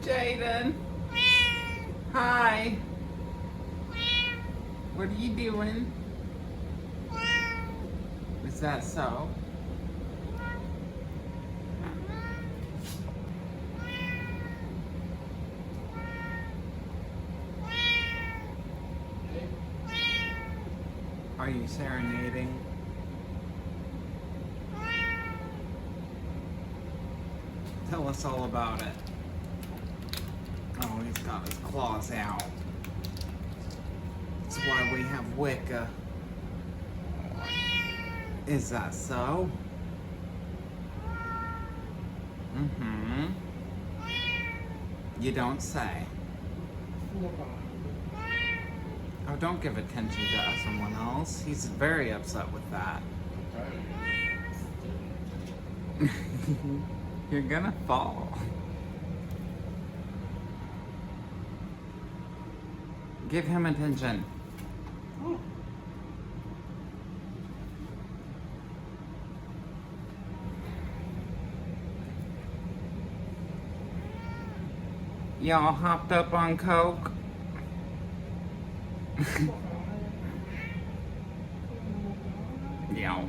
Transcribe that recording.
Jaden. Hi. What are you doing? Is that so? Are you serenading? Tell us all about it. Oh, he's got his claws out. That's why we have Wicca. Is that so? Mm-hmm. You don't say. Oh, don't give attention to someone else. He's very upset with that. You're gonna fall. Give him attention. Y'all hopped up on coke? Yeah.